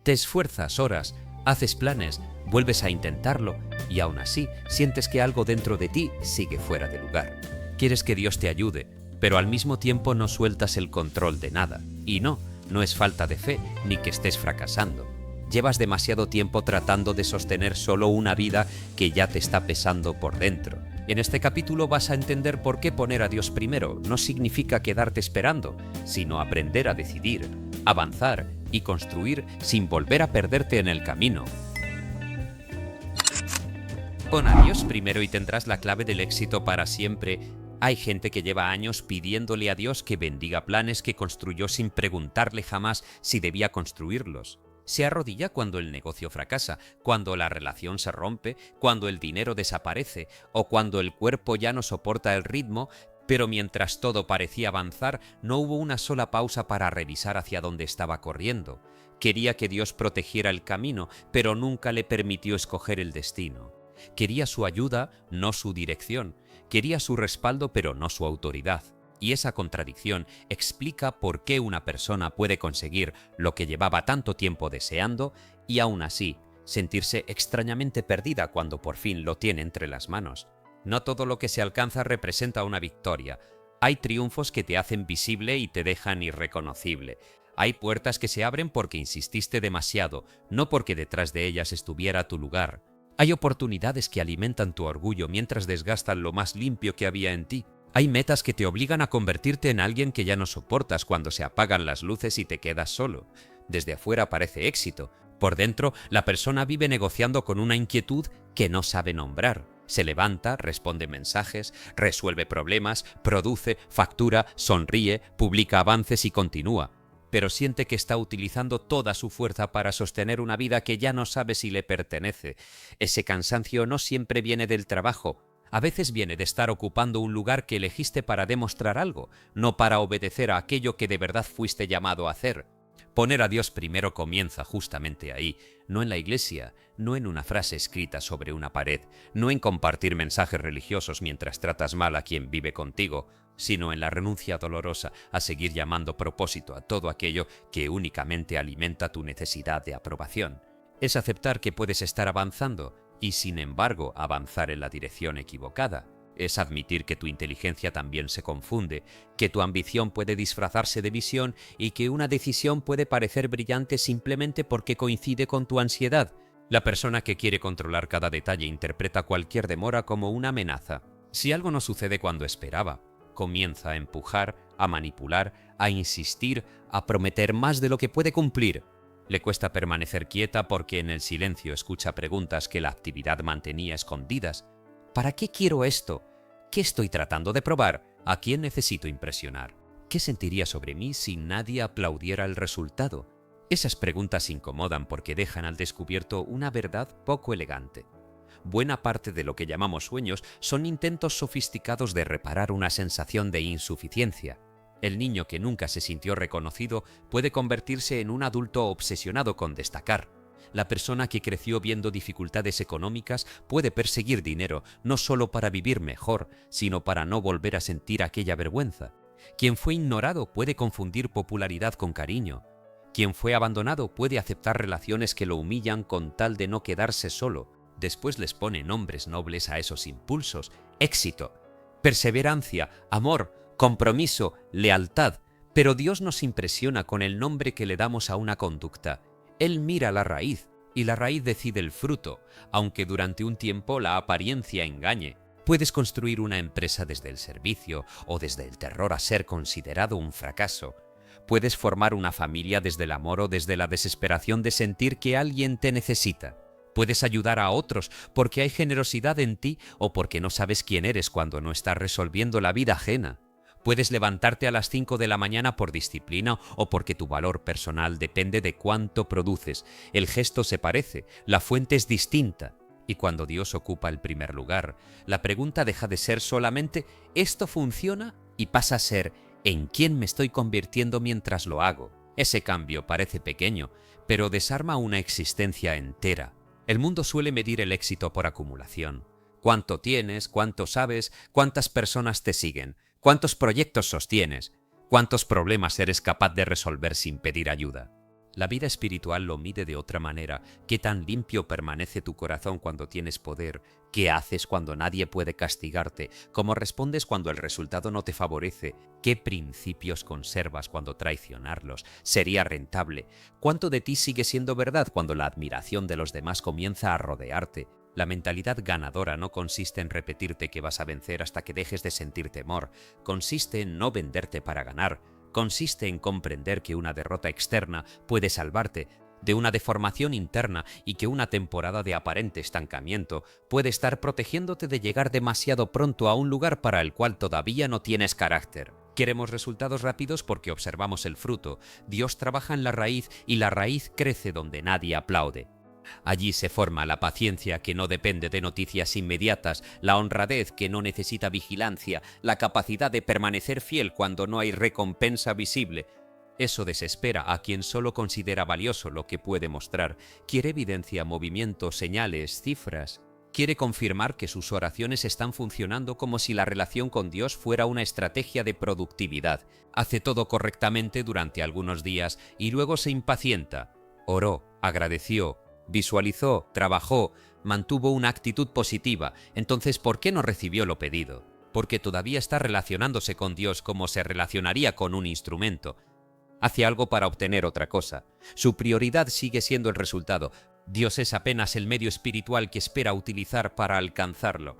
Te esfuerzas horas, haces planes, vuelves a intentarlo y aún así sientes que algo dentro de ti sigue fuera de lugar. Quieres que Dios te ayude, pero al mismo tiempo no sueltas el control de nada. Y no es falta de fe ni que estés fracasando. Llevas demasiado tiempo tratando de sostener solo una vida que ya te está pesando por dentro. En este capítulo vas a entender por qué poner a Dios primero no significa quedarte esperando, sino aprender a decidir, avanzar y construir sin volver a perderte en el camino. Pon a Dios primero y tendrás la clave del éxito para siempre. Hay gente que lleva años pidiéndole a Dios que bendiga planes que construyó sin preguntarle jamás si debía construirlos. Se arrodilla cuando el negocio fracasa, cuando la relación se rompe, cuando el dinero desaparece o cuando el cuerpo ya no soporta el ritmo, pero mientras todo parecía avanzar, no hubo una sola pausa para revisar hacia dónde estaba corriendo. Quería que Dios protegiera el camino, pero nunca le permitió escoger el destino. Quería su ayuda, no su dirección. Quería su respaldo, pero no su autoridad. Y esa contradicción explica por qué una persona puede conseguir lo que llevaba tanto tiempo deseando y aún así sentirse extrañamente perdida cuando por fin lo tiene entre las manos. No todo lo que se alcanza representa una victoria. Hay triunfos que te hacen visible y te dejan irreconocible. Hay puertas que se abren porque insististe demasiado, no porque detrás de ellas estuviera tu lugar. Hay oportunidades que alimentan tu orgullo mientras desgastan lo más limpio que había en ti. Hay metas que te obligan a convertirte en alguien que ya no soportas cuando se apagan las luces y te quedas solo. Desde afuera parece éxito. Por dentro, la persona vive negociando con una inquietud que no sabe nombrar. Se levanta, responde mensajes, resuelve problemas, produce, factura, sonríe, publica avances y continúa. Pero siente que está utilizando toda su fuerza para sostener una vida que ya no sabe si le pertenece. Ese cansancio no siempre viene del trabajo. A veces viene de estar ocupando un lugar que elegiste para demostrar algo, no para obedecer a aquello que de verdad fuiste llamado a hacer. Poner a Dios primero comienza justamente ahí, no en la iglesia, no en una frase escrita sobre una pared, no en compartir mensajes religiosos mientras tratas mal a quien vive contigo, sino en la renuncia dolorosa a seguir llamando propósito a todo aquello que únicamente alimenta tu necesidad de aprobación. Es aceptar que puedes estar avanzando y, sin embargo, avanzar en la dirección equivocada. Es admitir que tu inteligencia también se confunde, que tu ambición puede disfrazarse de visión y que una decisión puede parecer brillante simplemente porque coincide con tu ansiedad. La persona que quiere controlar cada detalle interpreta cualquier demora como una amenaza. Si algo no sucede cuando esperaba, comienza a empujar, a manipular, a insistir, a prometer más de lo que puede cumplir. Le cuesta permanecer quieta porque en el silencio escucha preguntas que la actividad mantenía escondidas. ¿Para qué quiero esto? ¿Qué estoy tratando de probar? ¿A quién necesito impresionar? ¿Qué sentiría sobre mí si nadie aplaudiera el resultado? Esas preguntas incomodan porque dejan al descubierto una verdad poco elegante. Buena parte de lo que llamamos sueños son intentos sofisticados de reparar una sensación de insuficiencia. El niño que nunca se sintió reconocido puede convertirse en un adulto obsesionado con destacar. La persona que creció viendo dificultades económicas puede perseguir dinero no solo para vivir mejor, sino para no volver a sentir aquella vergüenza. Quien fue ignorado puede confundir popularidad con cariño. Quien fue abandonado puede aceptar relaciones que lo humillan con tal de no quedarse solo. Después les pone nombres nobles a esos impulsos: éxito, perseverancia, amor, compromiso, lealtad. Pero Dios nos impresiona con el nombre que le damos a una conducta. Él mira la raíz, y la raíz decide el fruto, aunque durante un tiempo la apariencia engañe. Puedes construir una empresa desde el servicio o desde el terror a ser considerado un fracaso. Puedes formar una familia desde el amor o desde la desesperación de sentir que alguien te necesita. Puedes ayudar a otros porque hay generosidad en ti o porque no sabes quién eres cuando no estás resolviendo la vida ajena. Puedes levantarte a las 5 de la mañana por disciplina o porque tu valor personal depende de cuánto produces. El gesto se parece, la fuente es distinta. Y cuando Dios ocupa el primer lugar, la pregunta deja de ser solamente ¿esto funciona? Y pasa a ser ¿en quién me estoy convirtiendo mientras lo hago? Ese cambio parece pequeño, pero desarma una existencia entera. El mundo suele medir el éxito por acumulación. ¿Cuánto tienes? ¿Cuánto sabes? ¿Cuántas personas te siguen? ¿Cuántos proyectos sostienes? ¿Cuántos problemas eres capaz de resolver sin pedir ayuda? La vida espiritual lo mide de otra manera. ¿Qué tan limpio permanece tu corazón cuando tienes poder? ¿Qué haces cuando nadie puede castigarte? ¿Cómo respondes cuando el resultado no te favorece? ¿Qué principios conservas cuando traicionarlos sería rentable? ¿Cuánto de ti sigue siendo verdad cuando la admiración de los demás comienza a rodearte? La mentalidad ganadora no consiste en repetirte que vas a vencer hasta que dejes de sentir temor. Consiste en no venderte para ganar. Consiste en comprender que una derrota externa puede salvarte de una deformación interna y que una temporada de aparente estancamiento puede estar protegiéndote de llegar demasiado pronto a un lugar para el cual todavía no tienes carácter. Queremos resultados rápidos porque observamos el fruto. Dios trabaja en la raíz y la raíz crece donde nadie aplaude. Allí se forma la paciencia que no depende de noticias inmediatas, la honradez que no necesita vigilancia, la capacidad de permanecer fiel cuando no hay recompensa visible. Eso desespera a quien solo considera valioso lo que puede mostrar. Quiere evidencia, movimiento, señales, cifras. Quiere confirmar que sus oraciones están funcionando como si la relación con Dios fuera una estrategia de productividad. Hace todo correctamente durante algunos días y luego se impacienta. Oró, agradeció, visualizó, trabajó, mantuvo una actitud positiva. Entonces, ¿por qué no recibió lo pedido? Porque todavía está relacionándose con Dios como se relacionaría con un instrumento. Hace algo para obtener otra cosa. Su prioridad sigue siendo el resultado. Dios es apenas el medio espiritual que espera utilizar para alcanzarlo.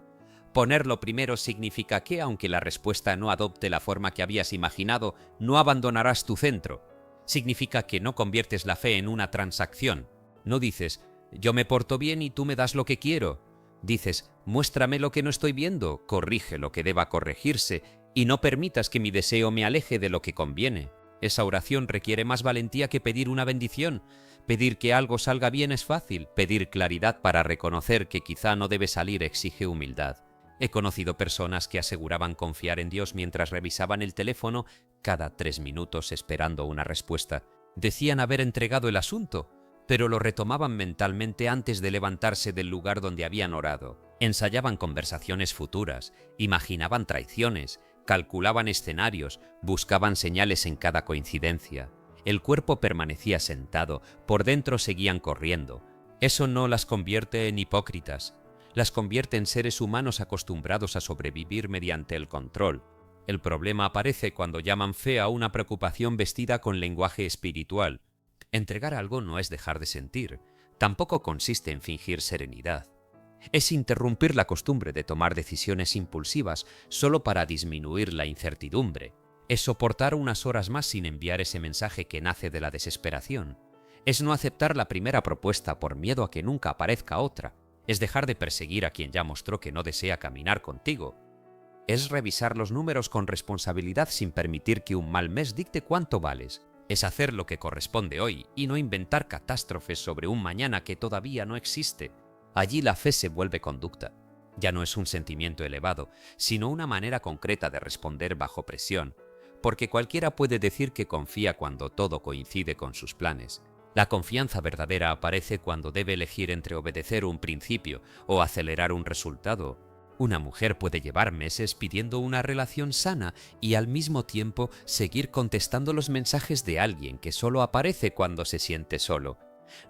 Ponerlo primero significa que, aunque la respuesta no adopte la forma que habías imaginado, no abandonarás tu centro. Significa que no conviertes la fe en una transacción. No dices, yo me porto bien y tú me das lo que quiero. Dices, muéstrame lo que no estoy viendo, corrige lo que deba corregirse y no permitas que mi deseo me aleje de lo que conviene. Esa oración requiere más valentía que pedir una bendición. Pedir que algo salga bien es fácil. Pedir claridad para reconocer que quizá no debe salir exige humildad. He conocido personas que aseguraban confiar en Dios mientras revisaban el teléfono cada 3 minutos esperando una respuesta. Decían haber entregado el asunto, pero lo retomaban mentalmente antes de levantarse del lugar donde habían orado. Ensayaban conversaciones futuras, imaginaban traiciones, calculaban escenarios, buscaban señales en cada coincidencia. El cuerpo permanecía sentado, por dentro seguían corriendo. Eso no las convierte en hipócritas, las convierte en seres humanos acostumbrados a sobrevivir mediante el control. El problema aparece cuando llaman fe a una preocupación vestida con lenguaje espiritual. Entregar algo no es dejar de sentir, tampoco consiste en fingir serenidad. Es interrumpir la costumbre de tomar decisiones impulsivas solo para disminuir la incertidumbre. Es soportar unas horas más sin enviar ese mensaje que nace de la desesperación. Es no aceptar la primera propuesta por miedo a que nunca aparezca otra. Es dejar de perseguir a quien ya mostró que no desea caminar contigo. Es revisar los números con responsabilidad sin permitir que un mal mes dicte cuánto vales. Es hacer lo que corresponde hoy y no inventar catástrofes sobre un mañana que todavía no existe. Allí la fe se vuelve conducta. Ya no es un sentimiento elevado, sino una manera concreta de responder bajo presión, porque cualquiera puede decir que confía cuando todo coincide con sus planes. La confianza verdadera aparece cuando debe elegir entre obedecer un principio o acelerar un resultado. Una mujer puede llevar meses pidiendo una relación sana y al mismo tiempo seguir contestando los mensajes de alguien que solo aparece cuando se siente solo.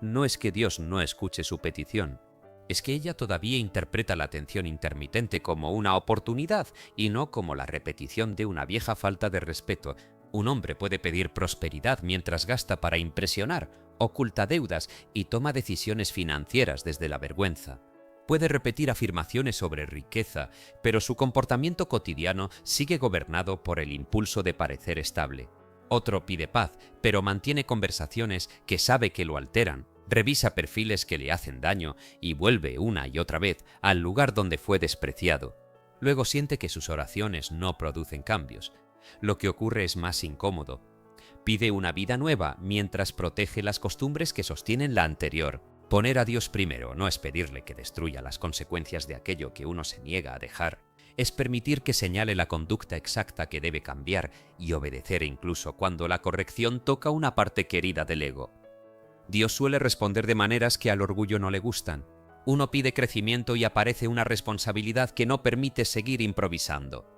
No es que Dios no escuche su petición, es que ella todavía interpreta la atención intermitente como una oportunidad y no como la repetición de una vieja falta de respeto. Un hombre puede pedir prosperidad mientras gasta para impresionar, oculta deudas y toma decisiones financieras desde la vergüenza. Puede repetir afirmaciones sobre riqueza, pero su comportamiento cotidiano sigue gobernado por el impulso de parecer estable. Otro pide paz, pero mantiene conversaciones que sabe que lo alteran. Revisa perfiles que le hacen daño y vuelve una y otra vez al lugar donde fue despreciado. Luego siente que sus oraciones no producen cambios. Lo que ocurre es más incómodo. Pide una vida nueva mientras protege las costumbres que sostienen la anterior. Poner a Dios primero no es pedirle que destruya las consecuencias de aquello que uno se niega a dejar. Es permitir que señale la conducta exacta que debe cambiar y obedecer incluso cuando la corrección toca una parte querida del ego. Dios suele responder de maneras que al orgullo no le gustan. Uno pide crecimiento y aparece una responsabilidad que no permite seguir improvisando.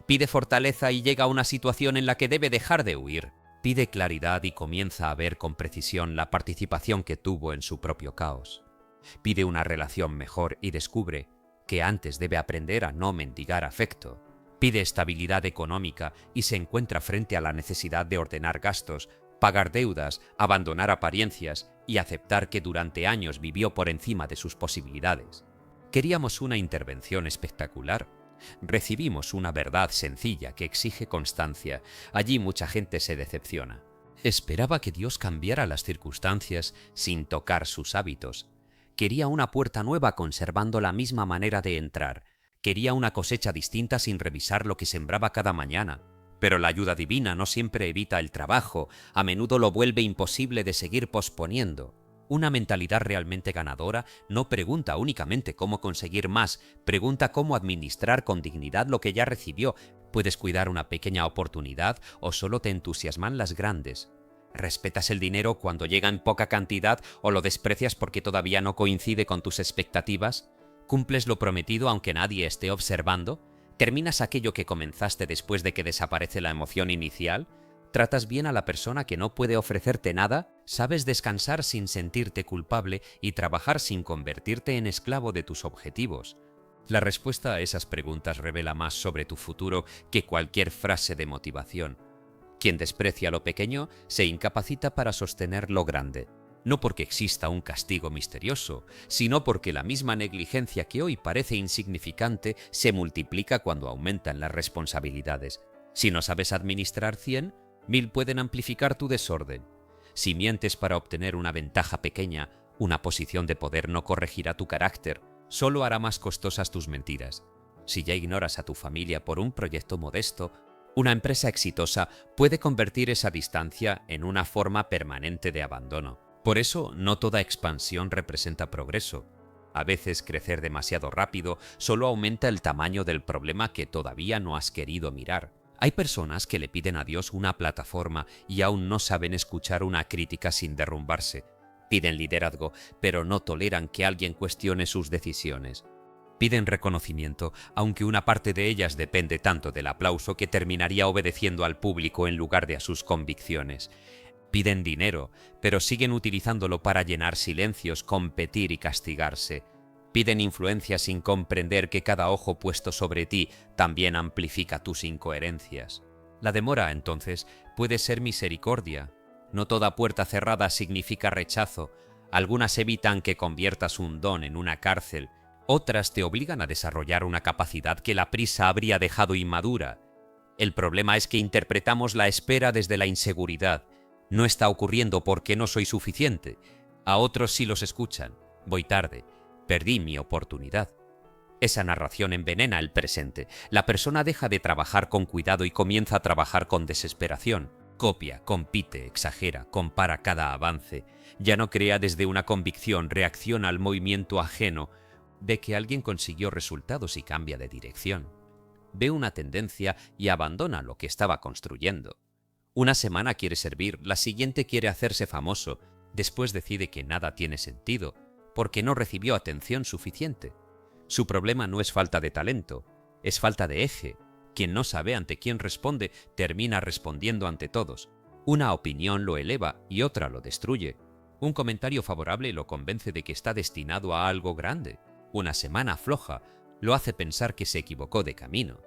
Pide fortaleza y llega a una situación en la que debe dejar de huir. Pide claridad y comienza a ver con precisión la participación que tuvo en su propio caos. Pide una relación mejor y descubre que antes debe aprender a no mendigar afecto. Pide estabilidad económica y se encuentra frente a la necesidad de ordenar gastos, pagar deudas, abandonar apariencias y aceptar que durante años vivió por encima de sus posibilidades. Queríamos una intervención espectacular. Recibimos una verdad sencilla que exige constancia. Allí mucha gente se decepciona. Esperaba que Dios cambiara las circunstancias sin tocar sus hábitos. Quería una puerta nueva conservando la misma manera de entrar. Quería una cosecha distinta sin revisar lo que sembraba cada mañana. Pero la ayuda divina no siempre evita el trabajo, a menudo lo vuelve imposible de seguir posponiendo. Una mentalidad realmente ganadora no pregunta únicamente cómo conseguir más, pregunta cómo administrar con dignidad lo que ya recibió. Puedes cuidar una pequeña oportunidad o solo te entusiasman las grandes. ¿Respetas el dinero cuando llega en poca cantidad o lo desprecias porque todavía no coincide con tus expectativas? ¿Cumples lo prometido aunque nadie esté observando? ¿Terminas aquello que comenzaste después de que desaparece la emoción inicial? ¿Tratas bien a la persona que no puede ofrecerte nada? ¿Sabes descansar sin sentirte culpable y trabajar sin convertirte en esclavo de tus objetivos? La respuesta a esas preguntas revela más sobre tu futuro que cualquier frase de motivación. Quien desprecia lo pequeño se incapacita para sostener lo grande. No porque exista un castigo misterioso, sino porque la misma negligencia que hoy parece insignificante se multiplica cuando aumentan las responsabilidades. Si no sabes administrar 100, 1000 pueden amplificar tu desorden. Si mientes para obtener una ventaja pequeña, una posición de poder no corregirá tu carácter, solo hará más costosas tus mentiras. Si ya ignoras a tu familia por un proyecto modesto, una empresa exitosa puede convertir esa distancia en una forma permanente de abandono. Por eso, no toda expansión representa progreso. A veces crecer demasiado rápido solo aumenta el tamaño del problema que todavía no has querido mirar. Hay personas que le piden a Dios una plataforma y aún no saben escuchar una crítica sin derrumbarse. Piden liderazgo, pero no toleran que alguien cuestione sus decisiones. Piden reconocimiento, aunque una parte de ellas depende tanto del aplauso que terminaría obedeciendo al público en lugar de a sus convicciones. Piden dinero, pero siguen utilizándolo para llenar silencios, competir y castigarse. Piden influencia sin comprender que cada ojo puesto sobre ti también amplifica tus incoherencias. La demora, entonces, puede ser misericordia. No toda puerta cerrada significa rechazo. Algunas evitan que conviertas un don en una cárcel. Otras te obligan a desarrollar una capacidad que la prisa habría dejado inmadura. El problema es que interpretamos la espera desde la inseguridad. No está ocurriendo porque no soy suficiente. A otros sí los escuchan. Voy tarde. Perdí mi oportunidad. Esa narración envenena el presente. La persona deja de trabajar con cuidado y comienza a trabajar con desesperación. Copia, compite, exagera, compara cada avance. Ya no crea desde una convicción, reacciona al movimiento ajeno. Ve que alguien consiguió resultados y cambia de dirección. Ve una tendencia y abandona lo que estaba construyendo. Una semana quiere servir, la siguiente quiere hacerse famoso, después decide que nada tiene sentido, porque no recibió atención suficiente. Su problema no es falta de talento, es falta de eje. Quien no sabe ante quién responde, termina respondiendo ante todos. Una opinión lo eleva y otra lo destruye. Un comentario favorable lo convence de que está destinado a algo grande. Una semana floja lo hace pensar que se equivocó de camino.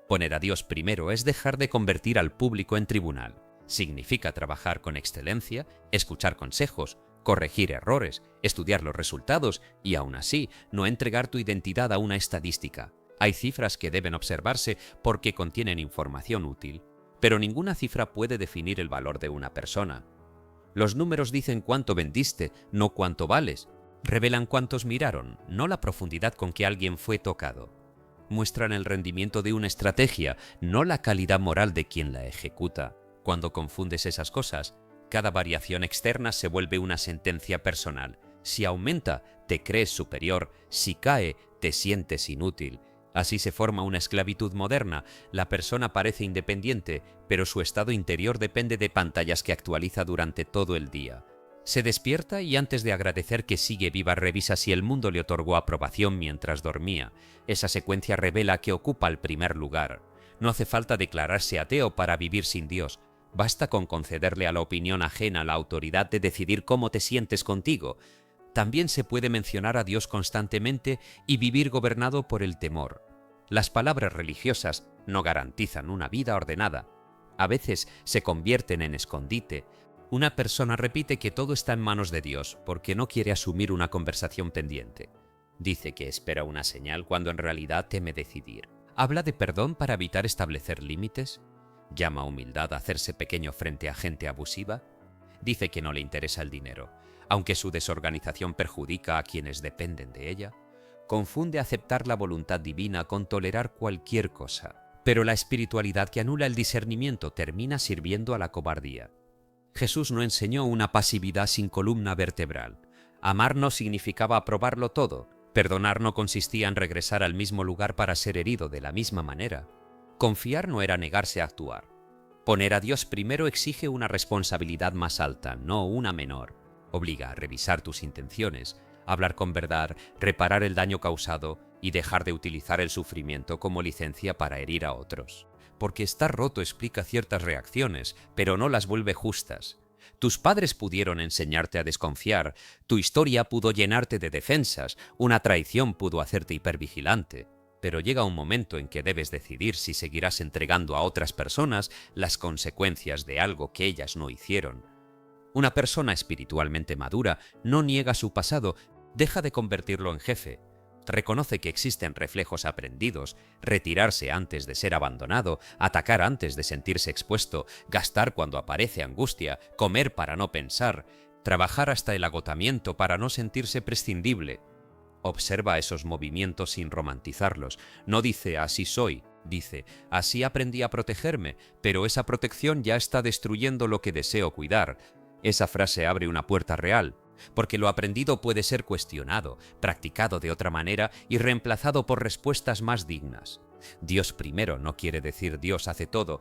Poner a Dios primero es dejar de convertir al público en tribunal. Significa trabajar con excelencia, escuchar consejos, corregir errores, estudiar los resultados y aún así no entregar tu identidad a una estadística. Hay cifras que deben observarse porque contienen información útil, pero ninguna cifra puede definir el valor de una persona. Los números dicen cuánto vendiste, no cuánto vales. Revelan cuántos miraron, no la profundidad con que alguien fue tocado. Muestran el rendimiento de una estrategia, no la calidad moral de quien la ejecuta. Cuando confundes esas cosas, cada variación externa se vuelve una sentencia personal. Si aumenta, te crees superior. Si cae, te sientes inútil. Así se forma una esclavitud moderna. La persona parece independiente, pero su estado interior depende de pantallas que actualiza durante todo el día. Se despierta y antes de agradecer que sigue viva revisa si el mundo le otorgó aprobación mientras dormía. Esa secuencia revela que ocupa el primer lugar. No hace falta declararse ateo para vivir sin Dios. Basta con concederle a la opinión ajena la autoridad de decidir cómo te sientes contigo. También se puede mencionar a Dios constantemente y vivir gobernado por el temor. Las palabras religiosas no garantizan una vida ordenada. A veces se convierten en escondite. Una persona repite que todo está en manos de Dios porque no quiere asumir una conversación pendiente. Dice que espera una señal cuando en realidad teme decidir. ¿Habla de perdón para evitar establecer límites? ¿Llama a humildad a hacerse pequeño frente a gente abusiva? Dice que no le interesa el dinero, aunque su desorganización perjudica a quienes dependen de ella. Confunde aceptar la voluntad divina con tolerar cualquier cosa. Pero la espiritualidad que anula el discernimiento termina sirviendo a la cobardía. Jesús no enseñó una pasividad sin columna vertebral. Amar no significaba aprobarlo todo. Perdonar no consistía en regresar al mismo lugar para ser herido de la misma manera. Confiar no era negarse a actuar. Poner a Dios primero exige una responsabilidad más alta, no una menor. Obliga a revisar tus intenciones, hablar con verdad, reparar el daño causado y dejar de utilizar el sufrimiento como licencia para herir a otros. Porque estar roto explica ciertas reacciones, pero no las vuelve justas. Tus padres pudieron enseñarte a desconfiar, tu historia pudo llenarte de defensas, una traición pudo hacerte hipervigilante. Pero llega un momento en que debes decidir si seguirás entregando a otras personas las consecuencias de algo que ellas no hicieron. Una persona espiritualmente madura no niega su pasado, deja de convertirlo en jefe. Reconoce que existen reflejos aprendidos, retirarse antes de ser abandonado, atacar antes de sentirse expuesto, gastar cuando aparece angustia, comer para no pensar, trabajar hasta el agotamiento para no sentirse prescindible. Observa esos movimientos sin romantizarlos. No dice así soy, dice así aprendí a protegerme, pero esa protección ya está destruyendo lo que deseo cuidar. Esa frase abre una puerta real, porque lo aprendido puede ser cuestionado, practicado de otra manera y reemplazado por respuestas más dignas. Dios primero no quiere decir Dios hace todo,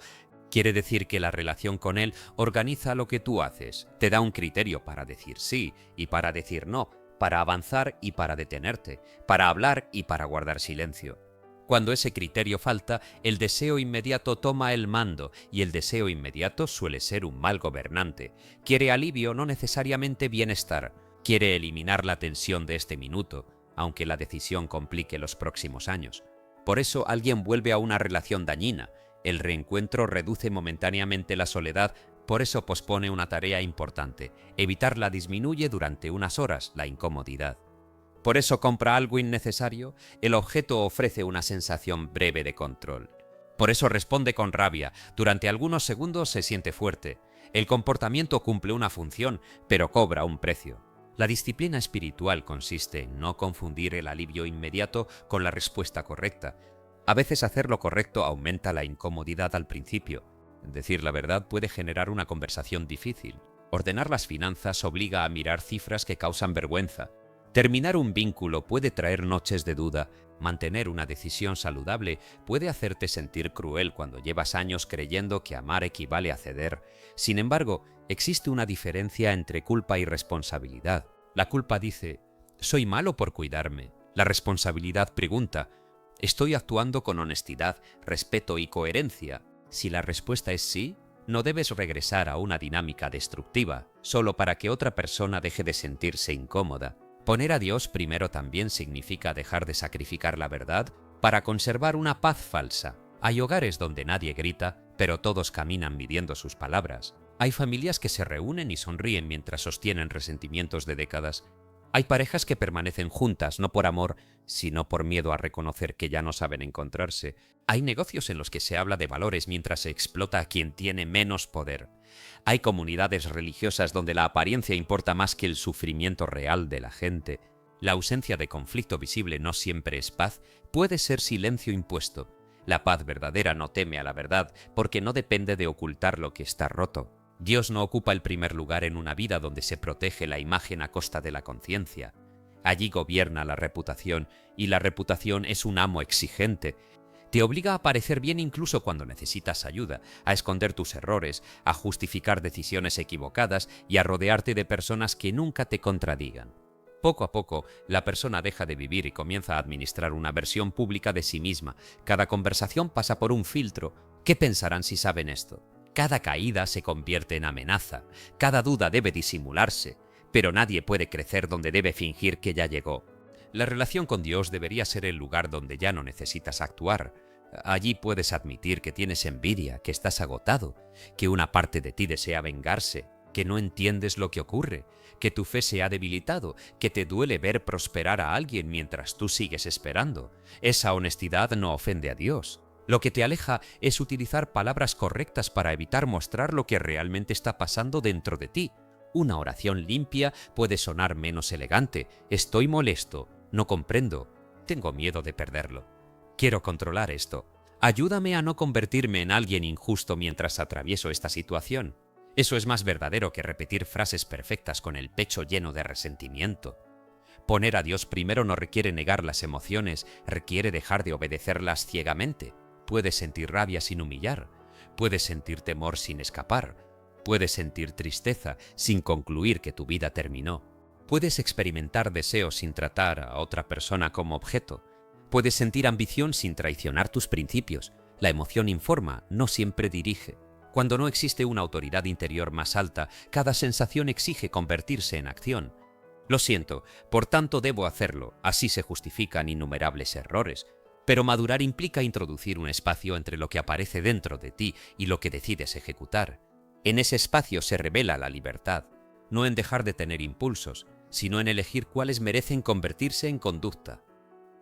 quiere decir que la relación con Él organiza lo que tú haces, te da un criterio para decir sí y para decir no, para avanzar y para detenerte, para hablar y para guardar silencio. Cuando ese criterio falta, el deseo inmediato toma el mando y el deseo inmediato suele ser un mal gobernante. Quiere alivio, no necesariamente bienestar. Quiere eliminar la tensión de este minuto, aunque la decisión complique los próximos años. Por eso alguien vuelve a una relación dañina. El reencuentro reduce momentáneamente la soledad, por eso pospone una tarea importante. Evitarla disminuye durante unas horas la incomodidad. Por eso compra algo innecesario, el objeto ofrece una sensación breve de control. Por eso responde con rabia, durante algunos segundos se siente fuerte. El comportamiento cumple una función, pero cobra un precio. La disciplina espiritual consiste en no confundir el alivio inmediato con la respuesta correcta. A veces hacer lo correcto aumenta la incomodidad al principio. Decir la verdad puede generar una conversación difícil. Ordenar las finanzas obliga a mirar cifras que causan vergüenza. Terminar un vínculo puede traer noches de duda. Mantener una decisión saludable puede hacerte sentir cruel cuando llevas años creyendo que amar equivale a ceder. Sin embargo, existe una diferencia entre culpa y responsabilidad. La culpa dice, soy malo por cuidarme. La responsabilidad pregunta, ¿estoy actuando con honestidad, respeto y coherencia? Si la respuesta es sí, no debes regresar a una dinámica destructiva, solo para que otra persona deje de sentirse incómoda. Poner a Dios primero también significa dejar de sacrificar la verdad para conservar una paz falsa. Hay hogares donde nadie grita, pero todos caminan midiendo sus palabras. Hay familias que se reúnen y sonríen mientras sostienen resentimientos de décadas. Hay parejas que permanecen juntas no por amor, sino por miedo a reconocer que ya no saben encontrarse. Hay negocios en los que se habla de valores mientras se explota a quien tiene menos poder. Hay comunidades religiosas donde la apariencia importa más que el sufrimiento real de la gente. La ausencia de conflicto visible no siempre es paz, puede ser silencio impuesto. La paz verdadera no teme a la verdad, porque no depende de ocultar lo que está roto. Dios no ocupa el primer lugar en una vida donde se protege la imagen a costa de la conciencia. Allí gobierna la reputación, y la reputación es un amo exigente. Te obliga a parecer bien incluso cuando necesitas ayuda, a esconder tus errores, a justificar decisiones equivocadas y a rodearte de personas que nunca te contradigan. Poco a poco, la persona deja de vivir y comienza a administrar una versión pública de sí misma. Cada conversación pasa por un filtro. ¿Qué pensarán si saben esto? Cada caída se convierte en amenaza, cada duda debe disimularse, pero nadie puede crecer donde debe fingir que ya llegó. La relación con Dios debería ser el lugar donde ya no necesitas actuar. Allí puedes admitir que tienes envidia, que estás agotado, que una parte de ti desea vengarse, que no entiendes lo que ocurre, que tu fe se ha debilitado, que te duele ver prosperar a alguien mientras tú sigues esperando. Esa honestidad no ofende a Dios. Lo que te aleja es utilizar palabras correctas para evitar mostrar lo que realmente está pasando dentro de ti. Una oración limpia puede sonar menos elegante. Estoy molesto, no comprendo, tengo miedo de perderlo. Quiero controlar esto. Ayúdame a no convertirme en alguien injusto mientras atravieso esta situación. Eso es más verdadero que repetir frases perfectas con el pecho lleno de resentimiento. Poner a Dios primero no requiere negar las emociones, requiere dejar de obedecerlas ciegamente. Puedes sentir rabia sin humillar, puedes sentir temor sin escapar, puedes sentir tristeza sin concluir que tu vida terminó. Puedes experimentar deseos sin tratar a otra persona como objeto. Puedes sentir ambición sin traicionar tus principios. La emoción informa, no siempre dirige. Cuando no existe una autoridad interior más alta, cada sensación exige convertirse en acción. Lo siento, por tanto debo hacerlo, así se justifican innumerables errores. Pero madurar implica introducir un espacio entre lo que aparece dentro de ti y lo que decides ejecutar. En ese espacio se revela la libertad, no en dejar de tener impulsos, sino en elegir cuáles merecen convertirse en conducta.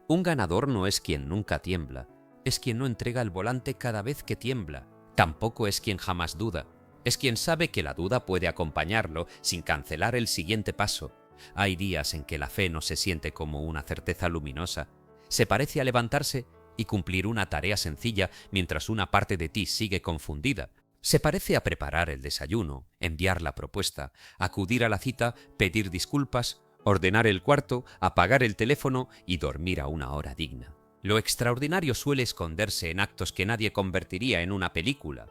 Un ganador no es quien nunca tiembla, es quien no entrega el volante cada vez que tiembla. Tampoco es quien jamás duda, es quien sabe que la duda puede acompañarlo sin cancelar el siguiente paso. Hay días en que la fe no se siente como una certeza luminosa. Se parece a levantarse y cumplir una tarea sencilla mientras una parte de ti sigue confundida. Se parece a preparar el desayuno, enviar la propuesta, acudir a la cita, pedir disculpas, ordenar el cuarto, apagar el teléfono y dormir a una hora digna. Lo extraordinario suele esconderse en actos que nadie convertiría en una película.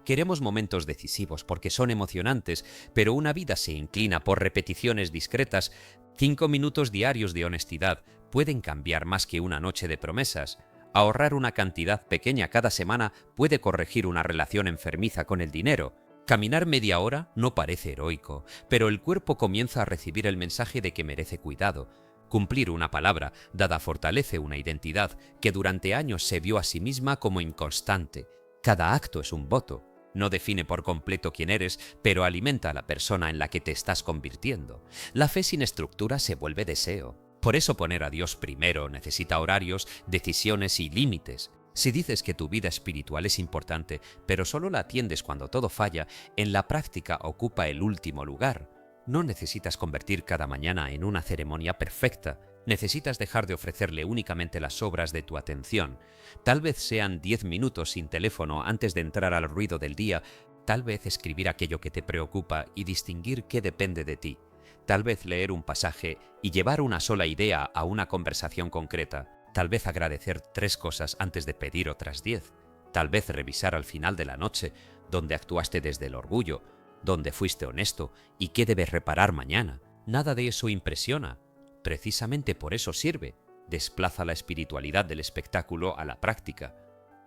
Queremos momentos decisivos porque son emocionantes, pero una vida se inclina por repeticiones discretas. 5 minutos diarios de honestidad pueden cambiar más que una noche de promesas. Ahorrar una cantidad pequeña cada semana puede corregir una relación enfermiza con el dinero. Caminar media hora no parece heroico, pero el cuerpo comienza a recibir el mensaje de que merece cuidado. Cumplir una palabra dada fortalece una identidad que durante años se vio a sí misma como inconstante. Cada acto es un voto. No define por completo quién eres, pero alimenta a la persona en la que te estás convirtiendo. La fe sin estructura se vuelve deseo. Por eso poner a Dios primero necesita horarios, decisiones y límites. Si dices que tu vida espiritual es importante, pero solo la atiendes cuando todo falla, en la práctica ocupa el último lugar. No necesitas convertir cada mañana en una ceremonia perfecta. Necesitas dejar de ofrecerle únicamente las obras de tu atención. Tal vez sean 10 minutos sin teléfono antes de entrar al ruido del día. Tal vez escribir aquello que te preocupa y distinguir qué depende de ti. Tal vez leer un pasaje y llevar una sola idea a una conversación concreta. Tal vez agradecer 3 cosas antes de pedir otras 10. Tal vez revisar al final de la noche dónde actuaste desde el orgullo, dónde fuiste honesto y qué debes reparar mañana. Nada de eso impresiona. Precisamente por eso sirve. Desplaza la espiritualidad del espectáculo a la práctica.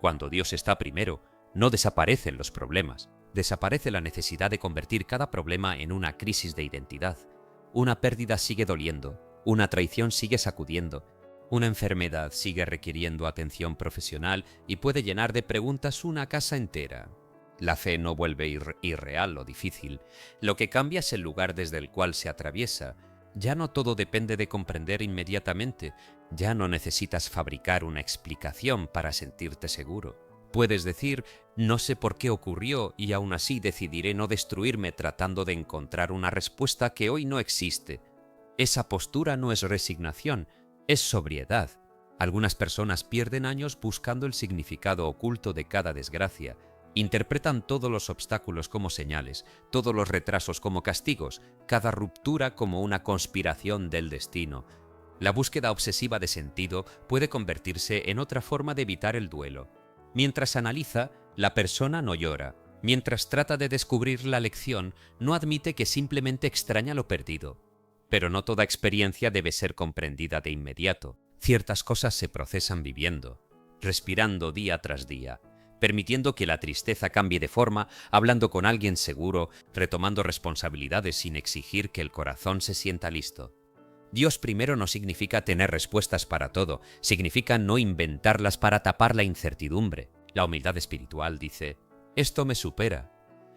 Cuando Dios está primero, no desaparecen los problemas. Desaparece la necesidad de convertir cada problema en una crisis de identidad. Una pérdida sigue doliendo, una traición sigue sacudiendo, una enfermedad sigue requiriendo atención profesional y puede llenar de preguntas una casa entera. La fe no vuelve irreal o difícil. Lo que cambia es el lugar desde el cual se atraviesa. Ya no todo depende de comprender inmediatamente. Ya no necesitas fabricar una explicación para sentirte seguro. Puedes decir, no sé por qué ocurrió y aún así decidiré no destruirme tratando de encontrar una respuesta que hoy no existe. Esa postura no es resignación, es sobriedad. Algunas personas pierden años buscando el significado oculto de cada desgracia. Interpretan todos los obstáculos como señales, todos los retrasos como castigos, cada ruptura como una conspiración del destino. La búsqueda obsesiva de sentido puede convertirse en otra forma de evitar el duelo. Mientras analiza, la persona no llora. Mientras trata de descubrir la lección, no admite que simplemente extraña lo perdido. Pero no toda experiencia debe ser comprendida de inmediato. Ciertas cosas se procesan viviendo, respirando día tras día. permitiendo que la tristeza cambie de forma, hablando con alguien seguro, retomando responsabilidades sin exigir que el corazón se sienta listo. Dios primero no significa tener respuestas para todo, significa no inventarlas para tapar la incertidumbre. La humildad espiritual dice, esto me supera.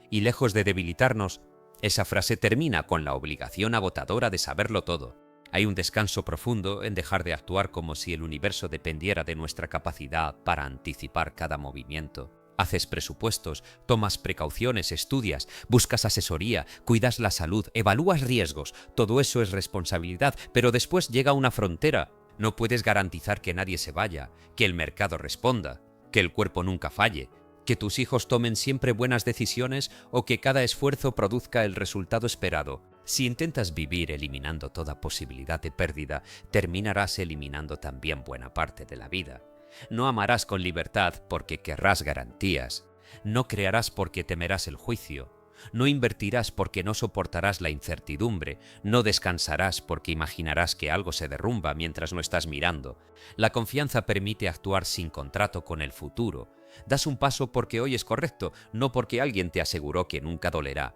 Y lejos de debilitarnos, esa frase termina con la obligación agotadora de saberlo todo. Hay un descanso profundo en dejar de actuar como si el universo dependiera de nuestra capacidad para anticipar cada movimiento. Haces presupuestos, tomas precauciones, estudias, buscas asesoría, cuidas la salud, evalúas riesgos. Todo eso es responsabilidad, pero después llega una frontera. No puedes garantizar que nadie se vaya, que el mercado responda, que el cuerpo nunca falle, que tus hijos tomen siempre buenas decisiones o que cada esfuerzo produzca el resultado esperado. Si intentas vivir eliminando toda posibilidad de pérdida, terminarás eliminando también buena parte de la vida. No amarás con libertad porque querrás garantías. No crearás porque temerás el juicio. No invertirás porque no soportarás la incertidumbre. No descansarás porque imaginarás que algo se derrumba mientras no estás mirando. La confianza permite actuar sin contrato con el futuro. Das un paso porque hoy es correcto, no porque alguien te aseguró que nunca dolerá.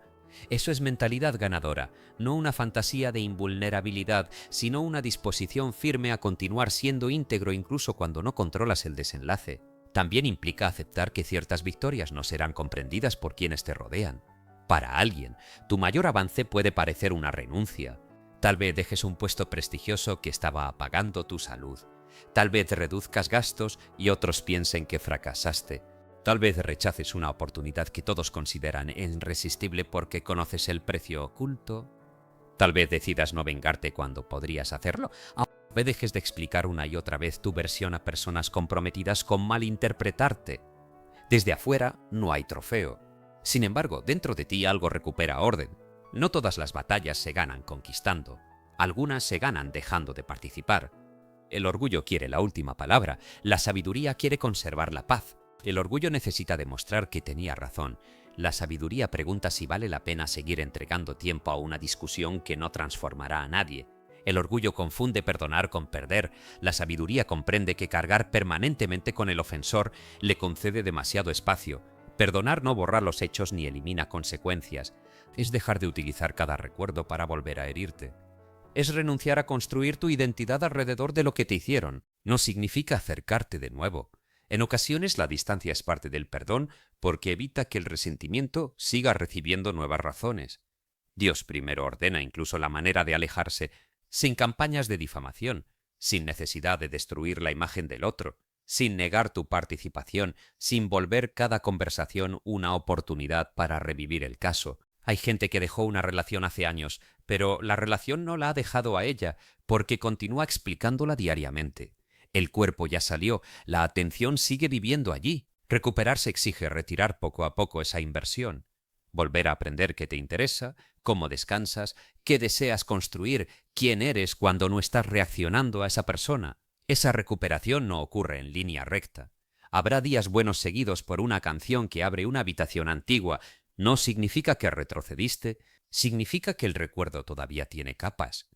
Eso es mentalidad ganadora, no una fantasía de invulnerabilidad, sino una disposición firme a continuar siendo íntegro incluso cuando no controlas el desenlace. También implica aceptar que ciertas victorias no serán comprendidas por quienes te rodean. Para alguien, tu mayor avance puede parecer una renuncia. Tal vez dejes un puesto prestigioso que estaba apagando tu salud. Tal vez reduzcas gastos y otros piensen que fracasaste. Tal vez rechaces una oportunidad que todos consideran irresistible porque conoces el precio oculto. Tal vez decidas no vengarte cuando podrías hacerlo. Tal vez dejes de explicar una y otra vez tu versión a personas comprometidas con malinterpretarte. Desde afuera no hay trofeo. Sin embargo, dentro de ti algo recupera orden. No todas las batallas se ganan conquistando. Algunas se ganan dejando de participar. El orgullo quiere la última palabra. La sabiduría quiere conservar la paz. El orgullo necesita demostrar que tenía razón. La sabiduría pregunta si vale la pena seguir entregando tiempo a una discusión que no transformará a nadie. El orgullo confunde perdonar con perder. La sabiduría comprende que cargar permanentemente con el ofensor le concede demasiado espacio. Perdonar no borra los hechos ni elimina consecuencias. Es dejar de utilizar cada recuerdo para volver a herirte. Es renunciar a construir tu identidad alrededor de lo que te hicieron. No significa acercarte de nuevo. En ocasiones la distancia es parte del perdón porque evita que el resentimiento siga recibiendo nuevas razones. Dios primero ordena incluso la manera de alejarse, sin campañas de difamación, sin necesidad de destruir la imagen del otro, sin negar tu participación, sin volver cada conversación una oportunidad para revivir el caso. Hay gente que dejó una relación hace años, pero la relación no la ha dejado a ella porque continúa explicándola diariamente. El cuerpo ya salió, la atención sigue viviendo allí. Recuperarse exige retirar poco a poco esa inversión. Volver a aprender qué te interesa, cómo descansas, qué deseas construir, quién eres cuando no estás reaccionando a esa persona. Esa recuperación no ocurre en línea recta. Habrá días buenos seguidos por una canción que abre una habitación antigua. No significa que retrocediste, significa que el recuerdo todavía tiene capas.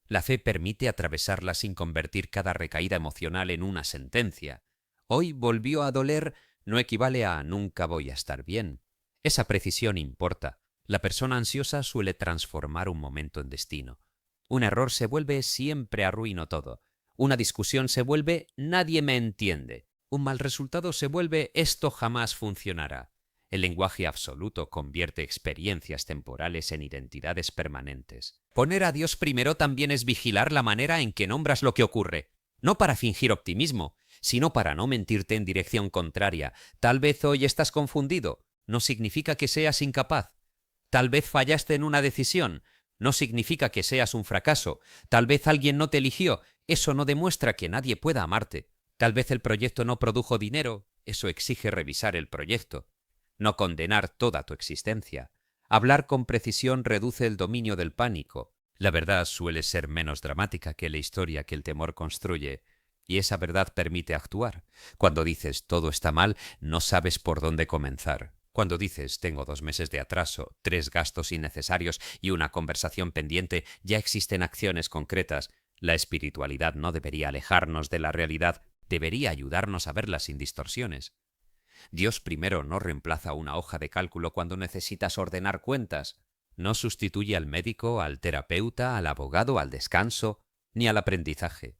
La fe permite atravesarla sin convertir cada recaída emocional en una sentencia. Hoy volvió a doler no equivale a nunca voy a estar bien. Esa precisión importa. La persona ansiosa suele transformar un momento en destino. Un error se vuelve siempre arruino todo. Una discusión se vuelve nadie me entiende. Un mal resultado se vuelve esto jamás funcionará. El lenguaje absoluto convierte experiencias temporales en identidades permanentes. Poner a Dios primero también es vigilar la manera en que nombras lo que ocurre. No para fingir optimismo, sino para no mentirte en dirección contraria. Tal vez hoy estás confundido. No significa que seas incapaz. Tal vez fallaste en una decisión. No significa que seas un fracaso. Tal vez alguien no te eligió. Eso no demuestra que nadie pueda amarte. Tal vez el proyecto no produjo dinero. Eso exige revisar el proyecto. No condenar toda tu existencia. Hablar con precisión reduce el dominio del pánico. La verdad suele ser menos dramática que la historia que el temor construye, y esa verdad permite actuar. Cuando dices todo está mal, no sabes por dónde comenzar. Cuando dices tengo 2 meses de atraso, 3 gastos innecesarios y una conversación pendiente, ya existen acciones concretas. La espiritualidad no debería alejarnos de la realidad, debería ayudarnos a verla sin distorsiones. Dios primero no reemplaza una hoja de cálculo cuando necesitas ordenar cuentas. No sustituye al médico, al terapeuta, al abogado, al descanso, ni al aprendizaje.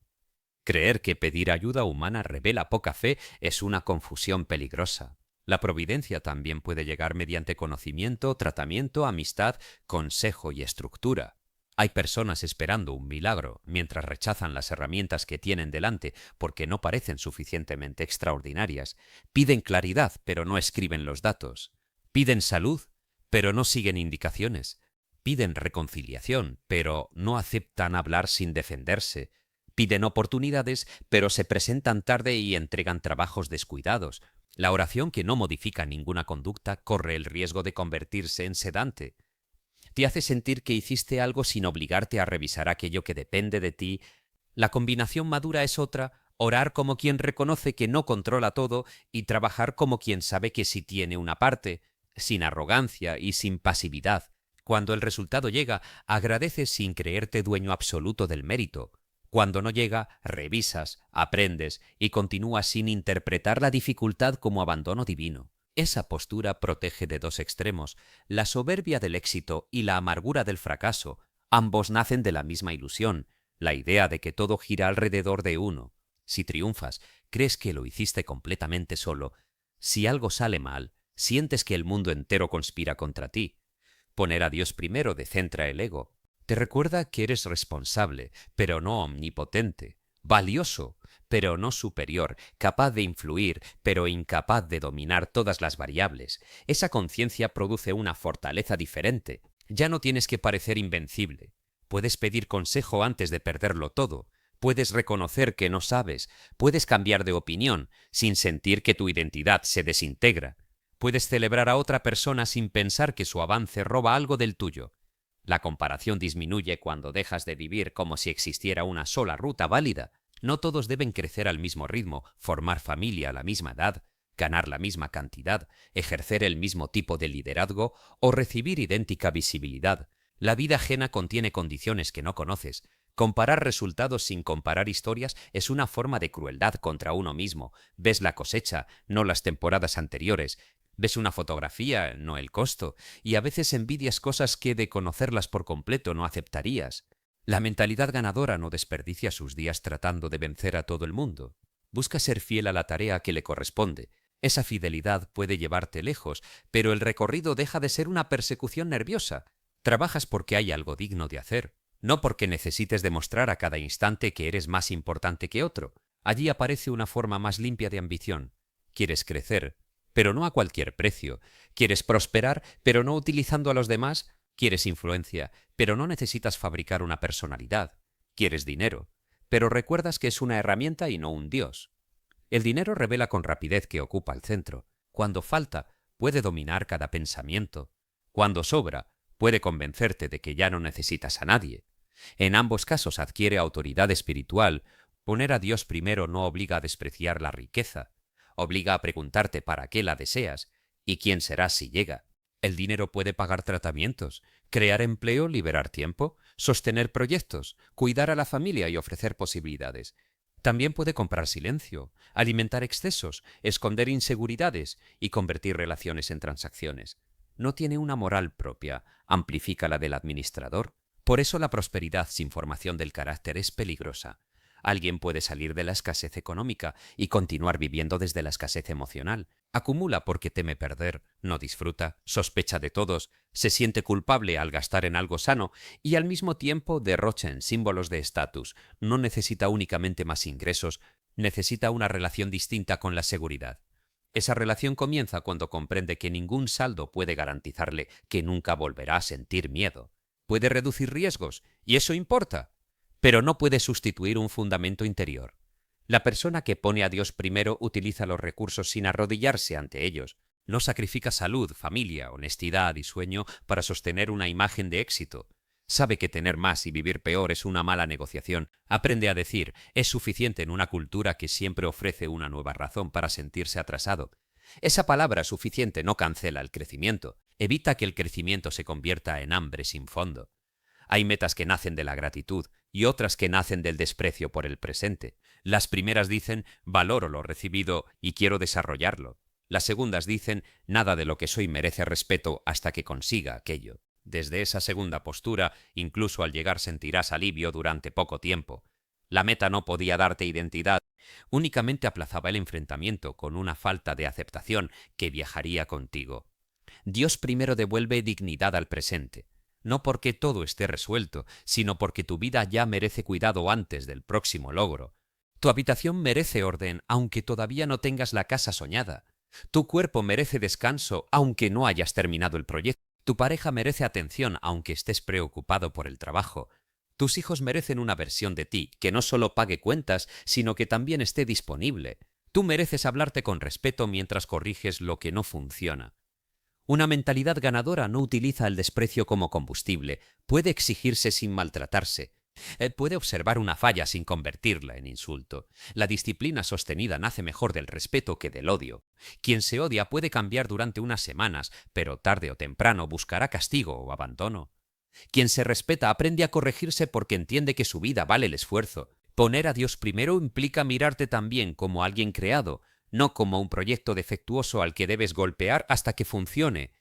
Creer que pedir ayuda humana revela poca fe es una confusión peligrosa. La providencia también puede llegar mediante conocimiento, tratamiento, amistad, consejo y estructura. Hay personas esperando un milagro, mientras rechazan las herramientas que tienen delante porque no parecen suficientemente extraordinarias. Piden claridad, pero no escriben los datos. Piden salud, pero no siguen indicaciones. Piden reconciliación, pero no aceptan hablar sin defenderse. Piden oportunidades, pero se presentan tarde y entregan trabajos descuidados. La oración que no modifica ninguna conducta corre el riesgo de convertirse en sedante. Te hace sentir que hiciste algo sin obligarte a revisar aquello que depende de ti. La combinación madura es otra: orar como quien reconoce que no controla todo y trabajar como quien sabe que sí tiene una parte, sin arrogancia y sin pasividad. Cuando el resultado llega, agradeces sin creerte dueño absoluto del mérito. Cuando no llega, revisas, aprendes y continúas sin interpretar la dificultad como abandono divino. Esa postura protege de dos extremos: la soberbia del éxito y la amargura del fracaso. Ambos nacen de la misma ilusión, la idea de que todo gira alrededor de uno. Si triunfas, crees que lo hiciste completamente solo. Si algo sale mal, sientes que el mundo entero conspira contra ti. Poner a Dios primero descentra el ego. Te recuerda que eres responsable, pero no omnipotente, valioso, pero no superior, capaz de influir, pero incapaz de dominar todas las variables. Esa conciencia produce una fortaleza diferente. Ya no tienes que parecer invencible. Puedes pedir consejo antes de perderlo todo. Puedes reconocer que no sabes. Puedes cambiar de opinión sin sentir que tu identidad se desintegra. Puedes celebrar a otra persona sin pensar que su avance roba algo del tuyo. La comparación disminuye cuando dejas de vivir como si existiera una sola ruta válida. No todos deben crecer al mismo ritmo, formar familia a la misma edad, ganar la misma cantidad, ejercer el mismo tipo de liderazgo o recibir idéntica visibilidad. La vida ajena contiene condiciones que no conoces. Comparar resultados sin comparar historias es una forma de crueldad contra uno mismo. Ves la cosecha, no las temporadas anteriores. Ves una fotografía, no el costo, y a veces envidias cosas que de conocerlas por completo no aceptarías. La mentalidad ganadora no desperdicia sus días tratando de vencer a todo el mundo. Busca ser fiel a la tarea que le corresponde. Esa fidelidad puede llevarte lejos, pero el recorrido deja de ser una persecución nerviosa. Trabajas porque hay algo digno de hacer, no porque necesites demostrar a cada instante que eres más importante que otro. Allí aparece una forma más limpia de ambición. Quieres crecer, pero no a cualquier precio. Quieres prosperar, pero no utilizando a los demás. Quieres influencia, pero no necesitas fabricar una personalidad. Quieres dinero, pero recuerdas que es una herramienta y no un dios. El dinero revela con rapidez que ocupa el centro. Cuando falta, puede dominar cada pensamiento. Cuando sobra, puede convencerte de que ya no necesitas a nadie. En ambos casos adquiere autoridad espiritual. Poner a Dios primero no obliga a despreciar la riqueza. Obliga a preguntarte para qué la deseas y quién serás si llega. El dinero puede pagar tratamientos, crear empleo, liberar tiempo, sostener proyectos, cuidar a la familia y ofrecer posibilidades. También puede comprar silencio, alimentar excesos, esconder inseguridades y convertir relaciones en transacciones. No tiene una moral propia, amplifica la del administrador. Por eso la prosperidad sin formación del carácter es peligrosa. Alguien puede salir de la escasez económica y continuar viviendo desde la escasez emocional. Acumula porque teme perder, no disfruta, sospecha de todos, se siente culpable al gastar en algo sano y al mismo tiempo derrocha en símbolos de estatus. No necesita únicamente más ingresos, necesita una relación distinta con la seguridad. Esa relación comienza cuando comprende que ningún saldo puede garantizarle que nunca volverá a sentir miedo. Puede reducir riesgos, y eso importa, pero no puede sustituir un fundamento interior. La persona que pone a Dios primero utiliza los recursos sin arrodillarse ante ellos. No sacrifica salud, familia, honestidad y sueño para sostener una imagen de éxito. Sabe que tener más y vivir peor es una mala negociación. Aprende a decir, es suficiente en una cultura que siempre ofrece una nueva razón para sentirse atrasado. Esa palabra suficiente no cancela el crecimiento. Evita que el crecimiento se convierta en hambre sin fondo. Hay metas que nacen de la gratitud y otras que nacen del desprecio por el presente. Las primeras dicen, valoro lo recibido y quiero desarrollarlo. Las segundas dicen, nada de lo que soy merece respeto hasta que consiga aquello. Desde esa segunda postura, incluso al llegar sentirás alivio durante poco tiempo. La meta no podía darte identidad, únicamente aplazaba el enfrentamiento con una falta de aceptación que viajaría contigo. Dios primero devuelve dignidad al presente, no porque todo esté resuelto, sino porque tu vida ya merece cuidado antes del próximo logro. Tu habitación merece orden, aunque todavía no tengas la casa soñada. Tu cuerpo merece descanso, aunque no hayas terminado el proyecto. Tu pareja merece atención, aunque estés preocupado por el trabajo. Tus hijos merecen una versión de ti que no solo pague cuentas, sino que también esté disponible. Tú mereces hablarte con respeto mientras corriges lo que no funciona. Una mentalidad ganadora no utiliza el desprecio como combustible, puede exigirse sin maltratarse, puede observar una falla sin convertirla en insulto. La disciplina sostenida nace mejor del respeto que del odio. Quien se odia puede cambiar durante unas semanas, pero tarde o temprano buscará castigo o abandono. Quien se respeta aprende a corregirse porque entiende que su vida vale el esfuerzo. Poner a Dios primero implica mirarte también como alguien creado, no como un proyecto defectuoso al que debes golpear hasta que funcione.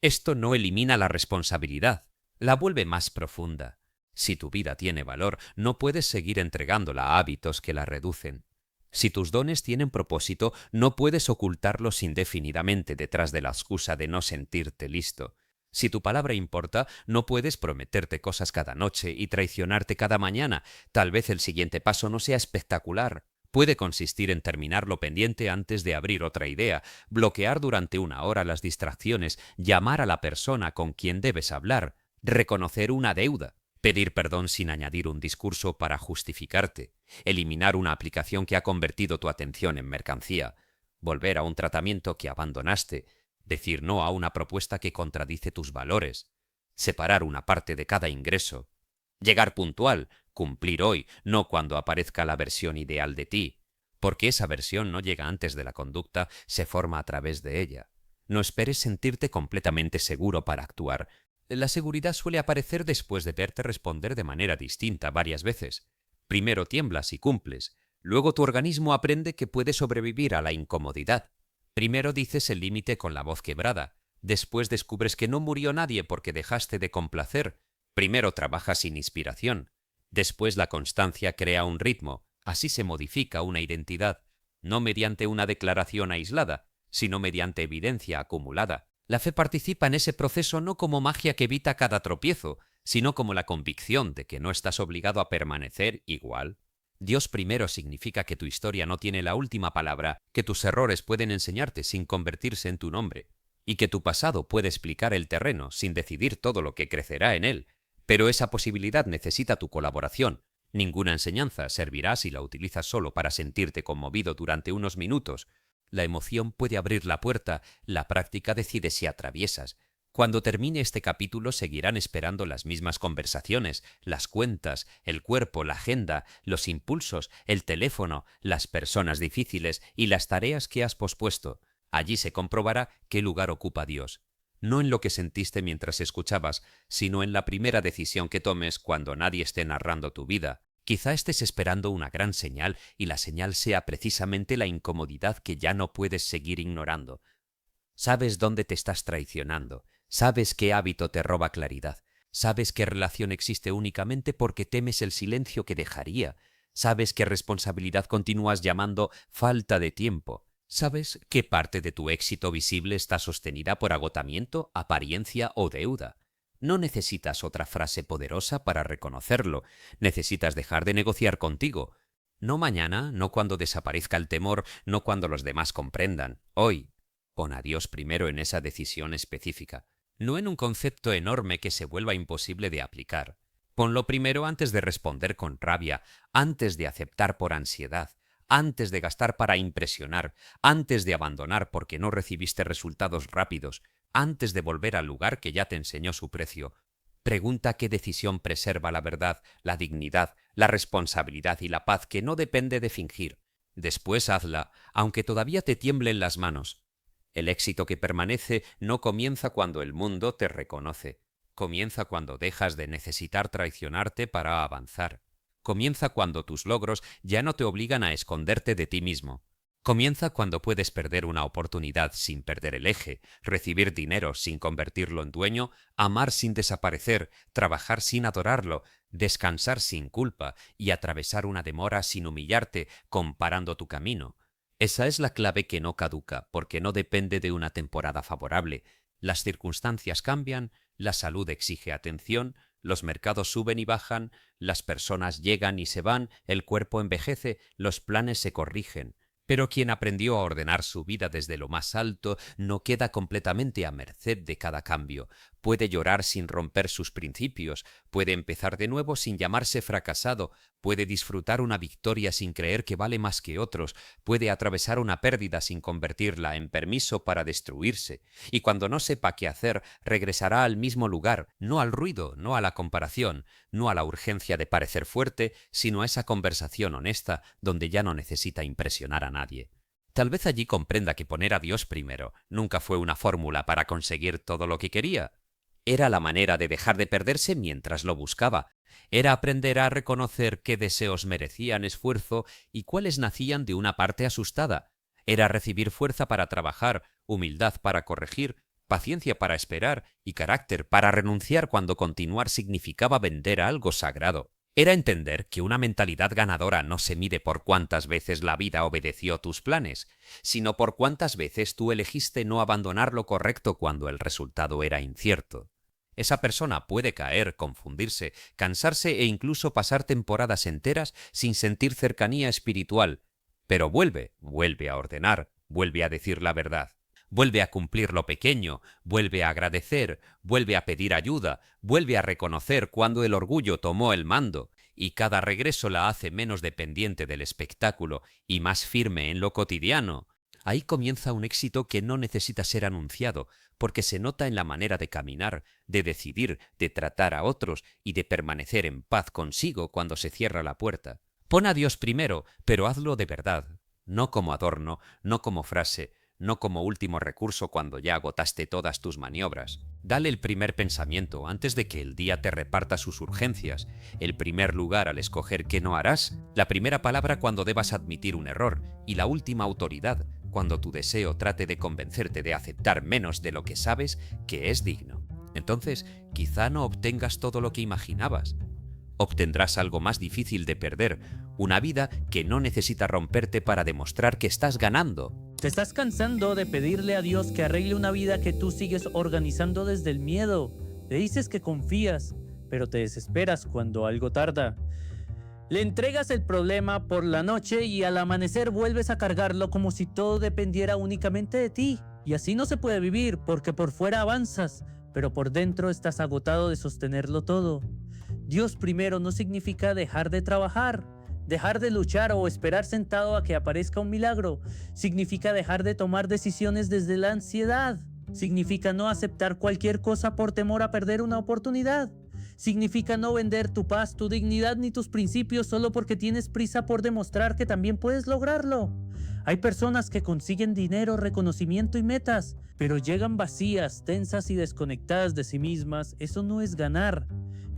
Esto no elimina la responsabilidad, la vuelve más profunda. Si tu vida tiene valor, no puedes seguir entregándola a hábitos que la reducen. Si tus dones tienen propósito, no puedes ocultarlos indefinidamente detrás de la excusa de no sentirte listo. Si tu palabra importa, no puedes prometerte cosas cada noche y traicionarte cada mañana. Tal vez el siguiente paso no sea espectacular. Puede consistir en terminar lo pendiente antes de abrir otra idea, bloquear durante una hora las distracciones, llamar a la persona con quien debes hablar, reconocer una deuda, pedir perdón sin añadir un discurso para justificarte, eliminar una aplicación que ha convertido tu atención en mercancía, volver a un tratamiento que abandonaste, decir no a una propuesta que contradice tus valores, separar una parte de cada ingreso, llegar puntual, cumplir hoy, no cuando aparezca la versión ideal de ti, porque esa versión no llega antes de la conducta, se forma a través de ella. No esperes sentirte completamente seguro para actuar. La seguridad suele aparecer después de verte responder de manera distinta varias veces. Primero tiemblas y cumples, luego tu organismo aprende que puede sobrevivir a la incomodidad. Primero dices el límite con la voz quebrada, después descubres que no murió nadie porque dejaste de complacer. Primero trabajas sin inspiración, después la constancia crea un ritmo, así se modifica una identidad, no mediante una declaración aislada, sino mediante evidencia acumulada. La fe participa en ese proceso no como magia que evita cada tropiezo, sino como la convicción de que no estás obligado a permanecer igual. Dios primero significa que tu historia no tiene la última palabra, que tus errores pueden enseñarte sin convertirse en tu nombre, y que tu pasado puede explicar el terreno sin decidir todo lo que crecerá en él. Pero esa posibilidad necesita tu colaboración. Ninguna enseñanza servirá si la utilizas solo para sentirte conmovido durante unos minutos. La emoción puede abrir la puerta, la práctica decide si atraviesas. Cuando termine este capítulo seguirán esperando las mismas conversaciones, las cuentas, el cuerpo, la agenda, los impulsos, el teléfono, las personas difíciles y las tareas que has pospuesto. Allí se comprobará qué lugar ocupa Dios. No en lo que sentiste mientras escuchabas, sino en la primera decisión que tomes cuando nadie esté narrando tu vida. Quizá estés esperando una gran señal y la señal sea precisamente la incomodidad que ya no puedes seguir ignorando. Sabes dónde te estás traicionando, sabes qué hábito te roba claridad, sabes qué relación existe únicamente porque temes el silencio que dejaría, sabes qué responsabilidad continúas llamando falta de tiempo. ¿Sabes qué parte de tu éxito visible está sostenida por agotamiento, apariencia o deuda? No necesitas otra frase poderosa para reconocerlo. Necesitas dejar de negociar contigo. No mañana, no cuando desaparezca el temor, no cuando los demás comprendan. Hoy, pon a Dios primero en esa decisión específica. No en un concepto enorme que se vuelva imposible de aplicar. Ponlo primero antes de responder con rabia, antes de aceptar por ansiedad, antes de gastar para impresionar, antes de abandonar porque no recibiste resultados rápidos, antes de volver al lugar que ya te enseñó su precio. Pregunta qué decisión preserva la verdad, la dignidad, la responsabilidad y la paz que no depende de fingir. Después hazla, aunque todavía te tiemblen las manos. El éxito que permanece no comienza cuando el mundo te reconoce. Comienza cuando dejas de necesitar traicionarte para avanzar. Comienza cuando tus logros ya no te obligan a esconderte de ti mismo. Comienza cuando puedes perder una oportunidad sin perder el eje, recibir dinero sin convertirlo en dueño, amar sin desaparecer, trabajar sin adorarlo, descansar sin culpa y atravesar una demora sin humillarte, comparando tu camino. Esa es la clave que no caduca, porque no depende de una temporada favorable. Las circunstancias cambian, la salud exige atención, los mercados suben y bajan, las personas llegan y se van, el cuerpo envejece, los planes se corrigen. Pero quien aprendió a ordenar su vida desde lo más alto no queda completamente a merced de cada cambio. Puede llorar sin romper sus principios, puede empezar de nuevo sin llamarse fracasado, puede disfrutar una victoria sin creer que vale más que otros, puede atravesar una pérdida sin convertirla en permiso para destruirse. Y cuando no sepa qué hacer, regresará al mismo lugar, no al ruido, no a la comparación, no a la urgencia de parecer fuerte, sino a esa conversación honesta donde ya no necesita impresionar a nadie. Tal vez allí comprenda que poner a Dios primero nunca fue una fórmula para conseguir todo lo que quería. Era la manera de dejar de perderse mientras lo buscaba. Era aprender a reconocer qué deseos merecían esfuerzo y cuáles nacían de una parte asustada. Era recibir fuerza para trabajar, humildad para corregir, paciencia para esperar y carácter para renunciar cuando continuar significaba vender algo sagrado. Era entender que una mentalidad ganadora no se mide por cuántas veces la vida obedeció tus planes, sino por cuántas veces tú elegiste no abandonar lo correcto cuando el resultado era incierto. Esa persona puede caer, confundirse, cansarse e incluso pasar temporadas enteras sin sentir cercanía espiritual, pero vuelve a ordenar, vuelve a decir la verdad. Vuelve a cumplir lo pequeño, vuelve a agradecer, vuelve a pedir ayuda, vuelve a reconocer cuando el orgullo tomó el mando, y cada regreso la hace menos dependiente del espectáculo y más firme en lo cotidiano. Ahí comienza un éxito que no necesita ser anunciado, porque se nota en la manera de caminar, de decidir, de tratar a otros y de permanecer en paz consigo cuando se cierra la puerta. Pon a Dios primero, pero hazlo de verdad, no como adorno, no como frase, no como último recurso cuando ya agotaste todas tus maniobras. Dale el primer pensamiento antes de que el día te reparta sus urgencias, el primer lugar al escoger qué no harás, la primera palabra cuando debas admitir un error y la última autoridad cuando tu deseo trate de convencerte de aceptar menos de lo que sabes que es digno. Entonces, quizá no obtengas todo lo que imaginabas. Obtendrás algo más difícil de perder, una vida que no necesita romperte para demostrar que estás ganando. Te estás cansando de pedirle a Dios que arregle una vida que tú sigues organizando desde el miedo. Le dices que confías, pero te desesperas cuando algo tarda. Le entregas el problema por la noche y al amanecer vuelves a cargarlo como si todo dependiera únicamente de ti. Y así no se puede vivir porque por fuera avanzas, pero por dentro estás agotado de sostenerlo todo. Dios primero no significa dejar de trabajar, dejar de luchar o esperar sentado a que aparezca un milagro. Significa dejar de tomar decisiones desde la ansiedad. Significa no aceptar cualquier cosa por temor a perder una oportunidad. Significa no vender tu paz, tu dignidad ni tus principios solo porque tienes prisa por demostrar que también puedes lograrlo. Hay personas que consiguen dinero, reconocimiento y metas, pero llegan vacías, tensas y desconectadas de sí mismas. Eso no es ganar.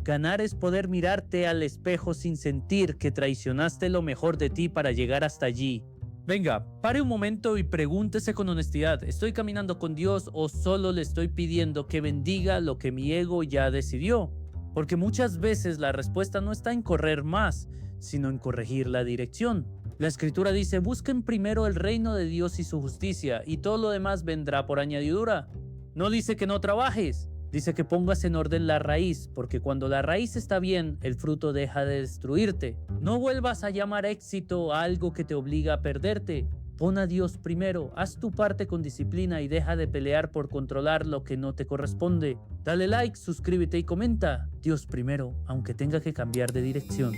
Ganar es poder mirarte al espejo sin sentir que traicionaste lo mejor de ti para llegar hasta allí. Venga, pare un momento y pregúntese con honestidad, ¿estoy caminando con Dios o solo le estoy pidiendo que bendiga lo que mi ego ya decidió? Porque muchas veces la respuesta no está en correr más, sino en corregir la dirección. La Escritura dice, busquen primero el reino de Dios y su justicia, y todo lo demás vendrá por añadidura. No dice que no trabajes, dice que pongas en orden la raíz, porque cuando la raíz está bien, el fruto deja de destruirte. No vuelvas a llamar éxito a algo que te obliga a perderte. Pon a Dios primero, haz tu parte con disciplina y deja de pelear por controlar lo que no te corresponde. Dale like, suscríbete y comenta. Dios primero, aunque tenga que cambiar de dirección.